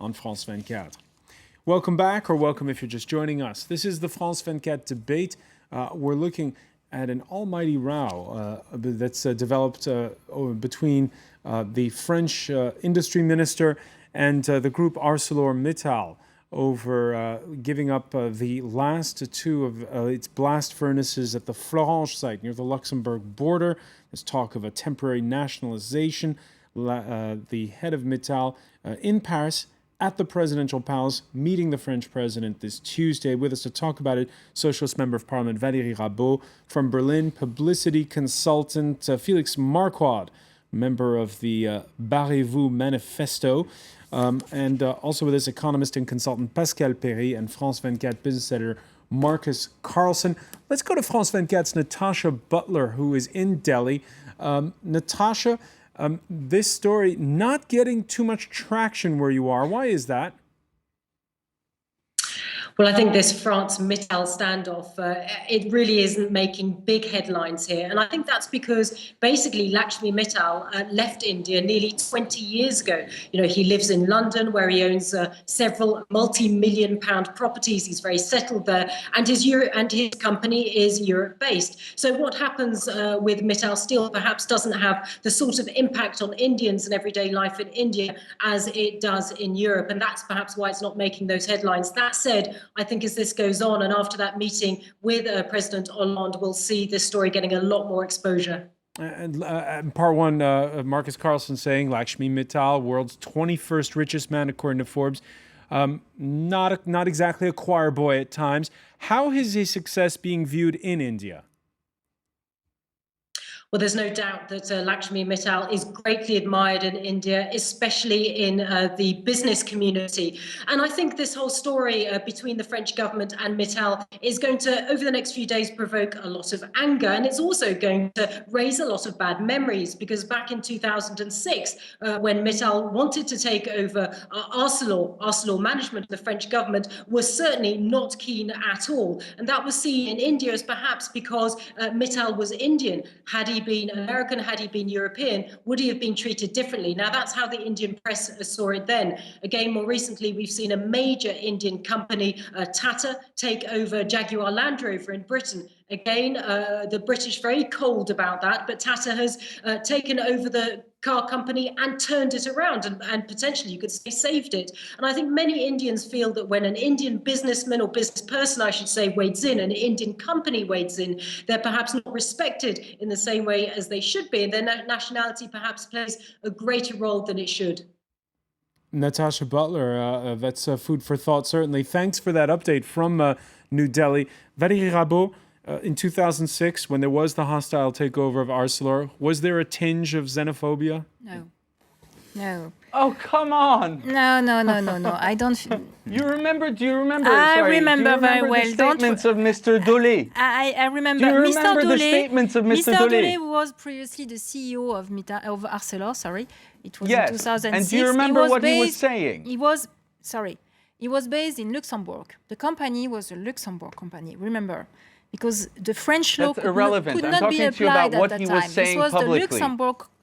on France 24. Welcome back, or welcome if you're just joining us. This is the France 24 debate. We're looking at an almighty row that's developed between the French industry minister and the group ArcelorMittal over giving up the last two of its blast furnaces at the Florange site near the Luxembourg border. There's talk of a temporary nationalization. The head of Mittal in Paris at the presidential palace, meeting the French president this Tuesday. With us to talk about it, Socialist Member of Parliament Valérie Rabault. From Berlin, publicity consultant Félix Marquardt, member of the Barrez-vous Manifesto. And also with us, economist and consultant Pascal Perry and France 24 business editor Marcus Carlson. Let's go to France 24's Natasha Butler, who is in Delhi. Natasha, this story not getting too much traction where you are. Why is that? Well, I think this France-Mittal standoff, it really isn't making big headlines here. And I think that's because basically Lakshmi Mittal left India nearly 20 years ago. You know, he lives in London where he owns several multi-million-pound properties. He's very settled there. And his company is Europe-based. So what happens with Mittal Steel perhaps doesn't have the sort of impact on Indians and everyday life in India as it does in Europe. And that's perhaps why it's not making those headlines. That said, I think as this goes on and after that meeting with President Hollande, we'll see this story getting a lot more exposure. And part one, Marcus Carlson saying Lakshmi Mittal, world's 21st richest man according to Forbes. Not exactly a choir boy at times. How is his success being viewed in India? Well, there's no doubt that Lakshmi Mittal is greatly admired in India, especially in the business community. And I think this whole story between the French government and Mittal is going to, over the next few days, provoke a lot of anger. And it's also going to raise a lot of bad memories, because back in 2006, when Mittal wanted to take over Arcelor management, the French government was certainly not keen at all. And that was seen in India as perhaps because Mittal was Indian. Had he been American, had he been European, would he have been treated differently? Now, that's how the Indian press saw it then. Again, more recently, we've seen a major Indian company, Tata, take over Jaguar Land Rover in Britain. Again, the British very cold about that, but Tata has taken over the car company and turned it around and potentially, you could say, saved it. And I think many Indians feel that when an Indian businessman or business person, I should say, wades in, an Indian company wades in, they're perhaps not respected in the same way as they should be, and their nationality perhaps plays a greater role than it should. Natasha Butler, that's food for thought, certainly. Thanks for that update from New Delhi. Valérie Rabault, in 2006, when there was the hostile takeover of Arcelor, was there a tinge of xenophobia? No. Oh, come on. No. I don't. You remember? Do you remember? I sorry, remember do you remember very well. The statements of Mr. Dolé. I remember. Do you remember Mr. the statements of Mr. Dolé? Dolé was previously the CEO of Arcelor. Sorry, it was yes. in 2006. And do you remember what he was saying? He was based in Luxembourg. The company was a Luxembourg company. Remember? Because the French law could not be applied at that time.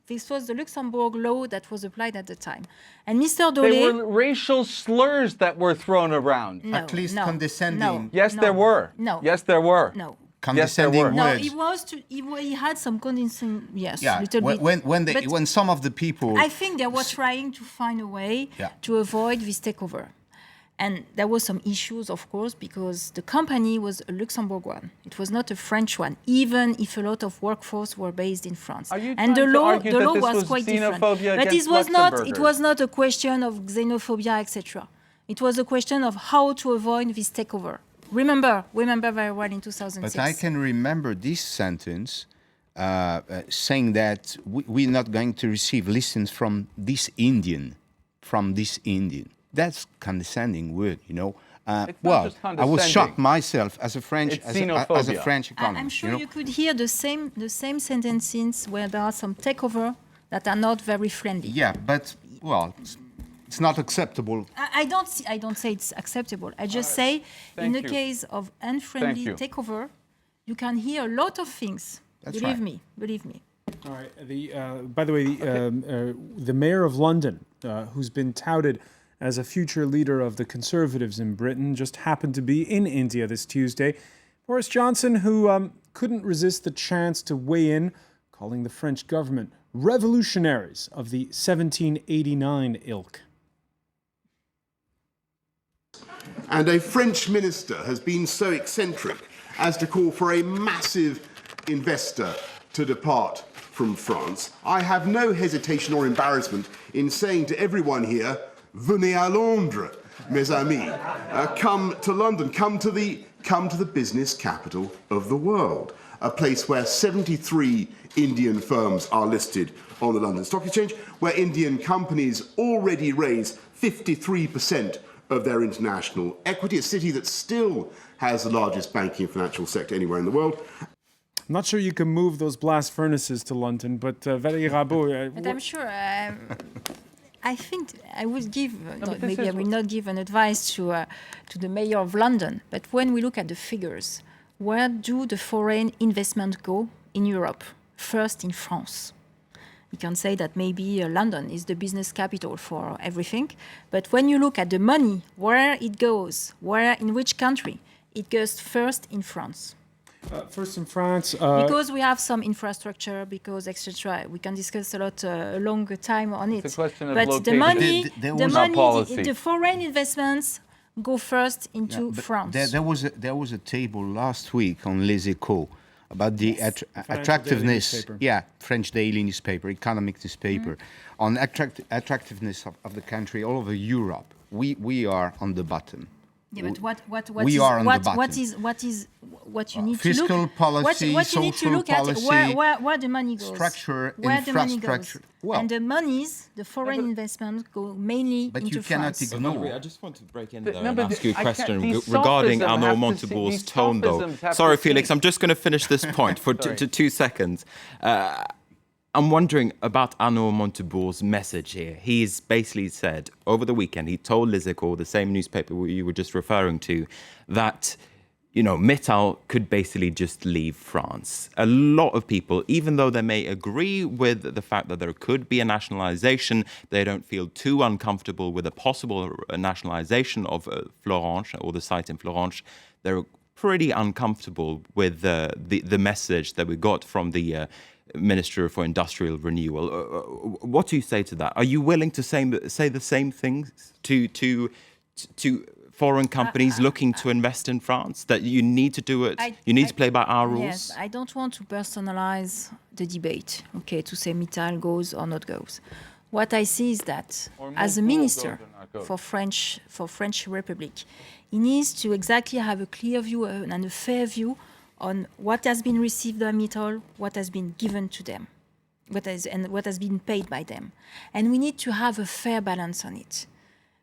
This was the Luxembourg law that was applied at the time. And Mr. Dolé... There were racial slurs that were thrown around. At least condescending. Yes, there were. No. Yes, there were. No. Condescending words. No, he had some condescending, yes, yeah, little bit. When some of the people... I think they were trying to find a way to avoid this takeover. And there were some issues, of course, because the company was a Luxembourg one. It was not a French one, even if a lot of workforce were based in France. And the law was quite different. But it was not a question of xenophobia, etc. It was a question of how to avoid this takeover. Remember very well in 2006. But I can remember this sentence saying that we're not going to receive listens from this Indian. That's condescending word, you know. Well, I was shocked myself as a French economist. I'm sure you could hear the same sentences where there are some takeover that are not very friendly. Yeah, but well, it's not acceptable. I don't say it's acceptable. I just say in the case of unfriendly takeover, you can hear a lot of things. Believe me. All right. By the way, the mayor of London, who's been touted as a future leader of the Conservatives in Britain, just happened to be in India this Tuesday. Boris Johnson, who couldn't resist the chance to weigh in, calling the French government revolutionaries of the 1789 ilk. And a French minister has been so eccentric as to call for a massive investor to depart from France. I have no hesitation or embarrassment in saying to everyone here, venez à Londres, mes amis. Come to London, come to the business capital of the world, a place where 73 Indian firms are listed on the London Stock Exchange, where Indian companies already raise 53% of their international equity, a city that still has the largest banking and financial sector anywhere in the world. I'm not sure you can move those blast furnaces to London, but Valérie Rabault... but I'm sure... I think I would give, maybe I will not give an advice to the mayor of London, but when we look at the figures, where do the foreign investment go in Europe? First in France. You can say that maybe London is the business capital for everything, but when you look at the money, where it goes, in which country, it goes first in France. First in France. Because we have some infrastructure, because etc. We can discuss a lot, a longer time on it. It's a question of but location. The foreign investments go first into France. There was a table last week on Les Echos about the attractiveness, French daily newspaper, economic newspaper, on attractiveness of the country all over Europe. We are on the bottom. Yeah, but what you need fiscal to look policy, what you need to look policy, at where the money goes, structure, where the money infrastructure. goes, Well, and the monies, the foreign investments go mainly but into you cannot France. ignore. I just want to break in there and ask you a question regarding Arnaud Montebourg's tone, though. Sorry, Felix, I'm just going to finish this point for 2 seconds. I'm wondering about Arnaud Montebourg's message here. He's basically said over the weekend, he told Les Echos, the same newspaper you were just referring to, that, you know, Mittal could basically just leave France. A lot of people, even though they may agree with the fact that there could be a nationalization, they don't feel too uncomfortable with a possible nationalization of Florange or the site in Florange. They're pretty uncomfortable with the message that we got from the Minister for Industrial Renewal. What do you say to that? Are you willing to say the same things to foreign companies looking to invest in France, that you need to do it, you need to play by our rules? Yes, I don't want to personalize the debate, to say Mittal goes or not goes. What I see is that as a minister for French Republic, he needs to exactly have a clear view and a fair view on what has been received by Mittal, what has been given to them, what has been paid by them. And we need to have a fair balance on it.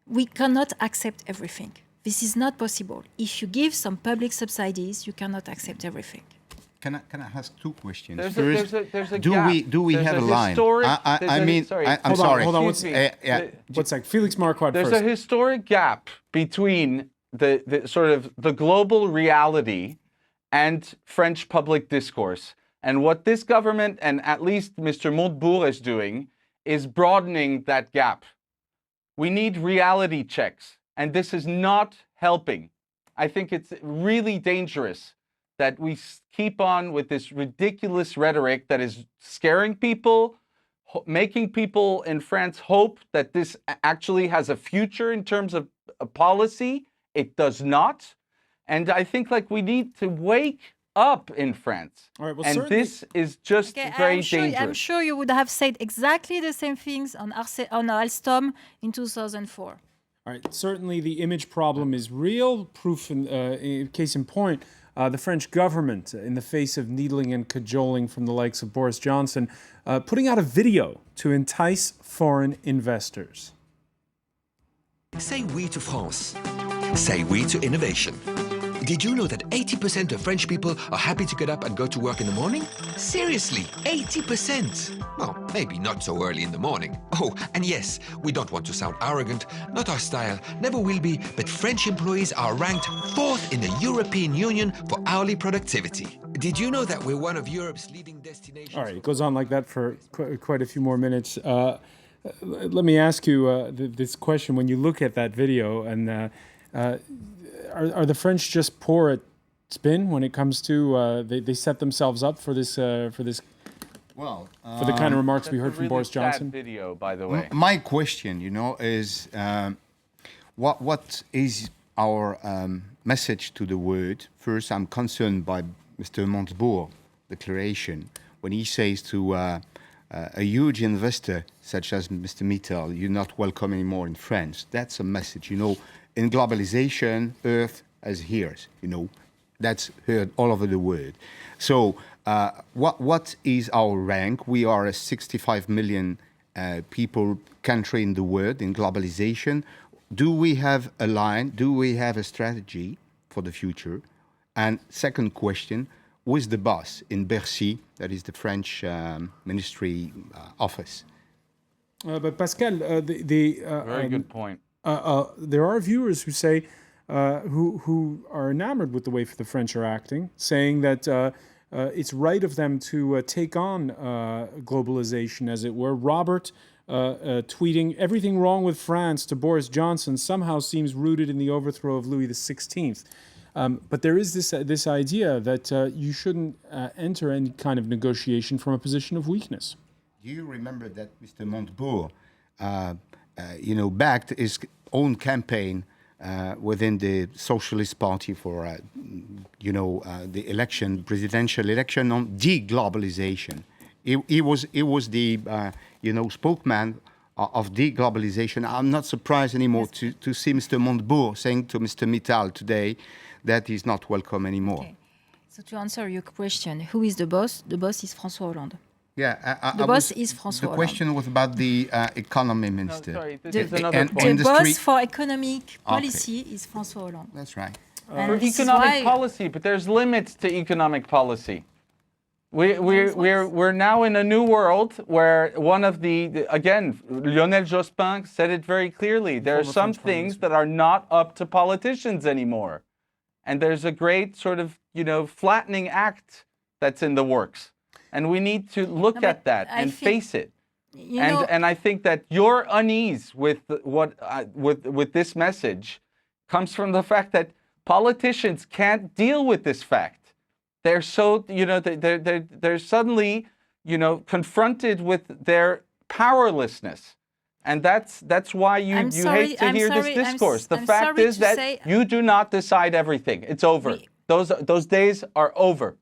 We cannot accept everything. This is not possible. If you give some public subsidies, you cannot accept everything. Can I ask 2 questions? There's a Do we have a line? I'm sorry. Hold on. What's that? Felix Marquardt first. There's a historic gap between the sort of the global reality and French public discourse. And what this government, and at least Mr. Montebourg is doing, is broadening that gap. We need reality checks, and this is not helping. I think it's really dangerous that we keep on with this ridiculous rhetoric that is scaring people, making people in France hope that this actually has a future in terms of a policy. It does not. And I think we need to wake up in France. All right, well, and this is just very dangerous. I'm sure you would have said exactly the same things on Alstom in 2004. All right, certainly the image problem is real. Proof, case in point, the French government, in the face of needling and cajoling from the likes of Boris Johnson, putting out a video to entice foreign investors. Say oui to France. Say oui to innovation. Did you know that 80% of French people are happy to get up and go to work in the morning? Seriously, 80%! Well, maybe not so early in the morning. Oh, and yes, we don't want to sound arrogant, not our style, never will be, but French employees are ranked 4th in the European Union for hourly productivity. Did you know that we're one of Europe's leading destinations? All right, it goes on like that for quite a few more minutes. let me ask you this question. When you look at that video, and are the French just poor at spin when it comes to they set themselves up for this well, for the kind of remarks we heard from really Boris Johnson? Sad video, by the way. My question, is what is our message to the world? First, I'm concerned by Mr. Montebourg' declaration when he says to a huge investor such as Mr. Mittal, you're not welcome anymore in France. That's a message, In globalization, Earth has ears, That's heard all over the world. So what is our rank? We are a 65 million people country in the world in globalization. Do we have a line? Do we have a strategy for the future? And second question, who is the boss in Bercy? That is the French ministry office. But Pascal, Very good point. There are viewers who say, who are enamored with the way the French are acting, saying that it's right of them to take on globalization, as it were. Robert tweeting, everything wrong with France to Boris Johnson somehow seems rooted in the overthrow of Louis XVI. But there is this idea that you shouldn't enter any kind of negotiation from a position of weakness. Do you remember that Mr. Montebourg, backed his own campaign within the Socialist Party for, the presidential election on deglobalization. He was the, spokesman of deglobalization. I'm not surprised anymore to see Mr. Montebourg saying to Mr. Mittal today that he's not welcome anymore. Okay. So to answer your question, who is the boss? The boss is François Hollande. Yeah, the boss is François Hollande. The question was about the economy minister. No, sorry, this is another point. The boss for economic policy is François Hollande. That's right. For economic policy, but there's limits to economic policy. We're now in a new world where one of again, Lionel Jospin said it very clearly. There are some things that are not up to politicians anymore. And there's a great sort of, flattening act that's in the works. And we need to look at that and face it. And I think that your unease with with this message comes from the fact that politicians can't deal with this fact. They're so, they're suddenly, confronted with their powerlessness. And that's why you hate to hear this discourse. The fact is that you do not decide everything. It's over. Those days are over.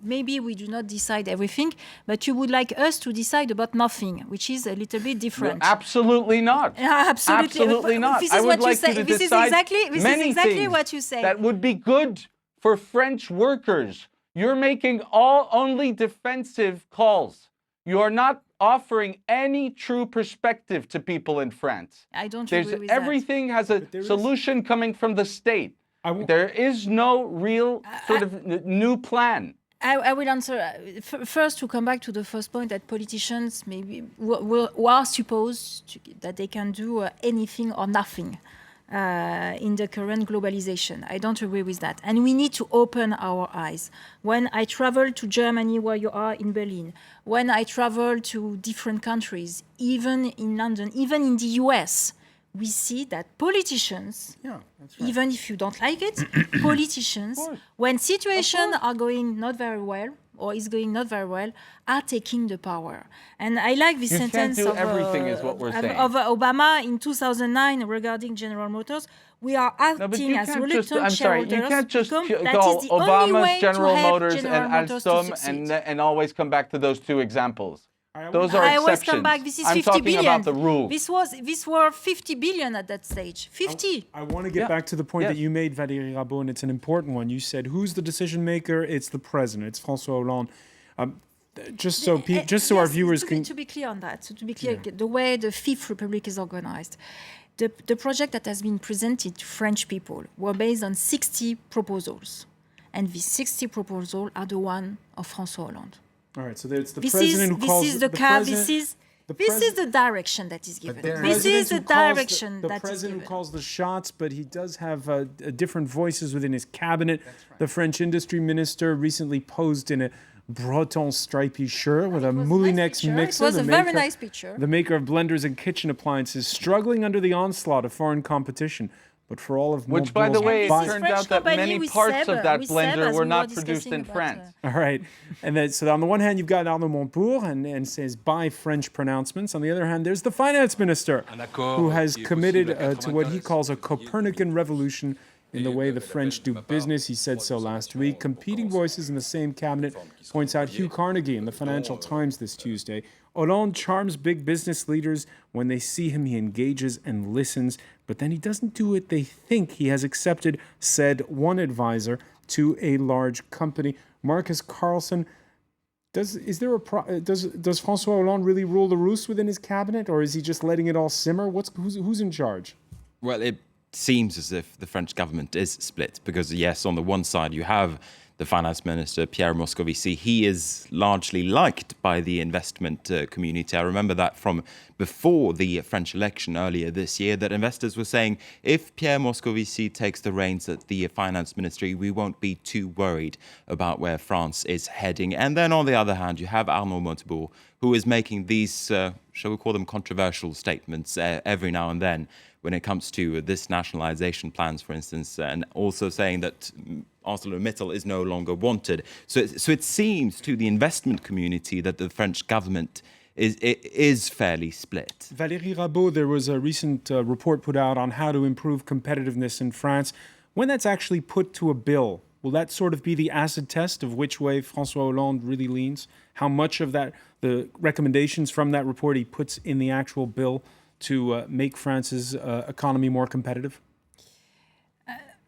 Maybe we do not decide everything, but you would like us to decide about nothing, which is a little bit different. No, absolutely not. Absolutely not. This is what you say. This is exactly what you say. That would be good for French workers. You're making only defensive calls. You are not offering any true perspective to people in France. I don't agree with everything has a solution coming from the state. There is no real sort of new plan. I will answer first to come back to the first point that politicians maybe who are supposed that they can do anything or nothing in the current globalization. I don't agree with that. And we need to open our eyes. When I travel to Germany, where you are in Berlin, when I travel to different countries, even in London, even in the US, we see that politicians, even if you don't like it, politicians, when situations are going not very well, or is going not very well, are taking the power. And I like this sentence of everything is what we're saying. Of Obama in 2009 regarding General Motors. We are acting as reluctant shareholders. You can't just call Obama's General Motors and Alstom and always come back to those two examples. Those are exceptions. I always come back. This is 50 talking billion. About the rules. This were 50 billion at that stage. 50. I want to get back to the point that you made, Valérie Rabault, and it's an important one. You said, "Who's the decision maker? It's the president. It's François Hollande." Just so our viewers can. To be clear on that, so to be clear, the way the Fifth Republic is organized, the project that has been presented to French people were based on 60 proposals, and these 60 proposals are the one of François Hollande. All right, so it's the president who calls the president. This is the direction that is given. This is the direction that is given. The president who calls the shots, but he does have different voices within his cabinet. Right. The French industry minister recently posed in Breton stripy shirt with a Moulinex mixer. It was a very nice picture. The maker of blenders and kitchen appliances, struggling under the onslaught of foreign competition. But for all of which, by the way, it turned out that many parts of that blender were not produced in France. All right. And then, so on the one hand, you've got Arnaud Montebourg and says by French pronouncements. On the other hand, there's the finance minister who has committed to what he calls a Copernican revolution in the way the French do business. He said so last week. Competing voices in the same cabinet, points out Hugh Carnegie in the Financial Times this Tuesday. Hollande charms big business leaders. When they see him, he engages and listens, but then he doesn't do what they think. He has accepted, said one advisor to a large company. Marcus Carlson, does François Hollande really rule the roost within his cabinet, or is he just letting it all simmer? Who's in charge? Well, it seems as if the French government is split because, yes, on the one side you have the finance minister, Pierre Moscovici. He is largely liked by the investment community. I remember that from before the French election earlier this year, that investors were saying, if Pierre Moscovici takes the reins at the finance ministry, we won't be too worried about where France is heading. And then on the other hand, you have Arnaud Montebourg, who is making these, shall we call them controversial statements every now and then when it comes to this nationalization plans, for instance, and also saying that ArcelorMittal is no longer wanted. So it seems to the investment community that the French government is fairly split. Valérie Rabault, there was a recent report put out on how to improve competitiveness in France. When that's actually put to a bill, will that sort of be the acid test of which way François Hollande really leans? How much of that, the recommendations from that report he puts in the actual bill to make France's economy more competitive?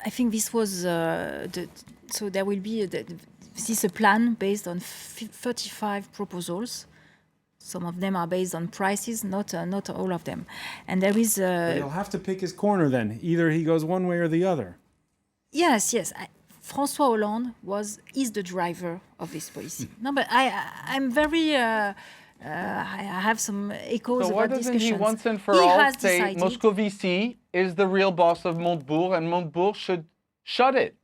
I think this was so there will be this is a plan based on 35 proposals. Some of them are based on prices, not all of them. And there is he'll have to pick his corner then. Either he goes one way or the other. Yes. François Hollande is the driver of this policy. No, but I'm very. I have some echoes so why about doesn't discussions. he once and for all say Moscovici is the real boss of Montebourg and Montebourg should shut it?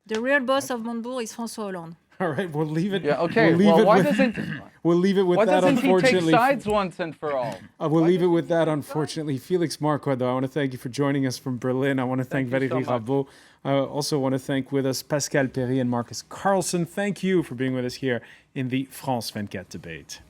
The real boss of Montebourg is François Hollande. All right, we'll leave it. Yeah, okay. Why doesn't he take sides once and for all? We'll leave it with that, unfortunately. Félix Marquardt, I want to thank you for joining us from Berlin. I want to thank Valérie Rabault. I also want to thank with us Pascal Perry and Marcus Carlson. Thank you for being with us here in the France 24 debate.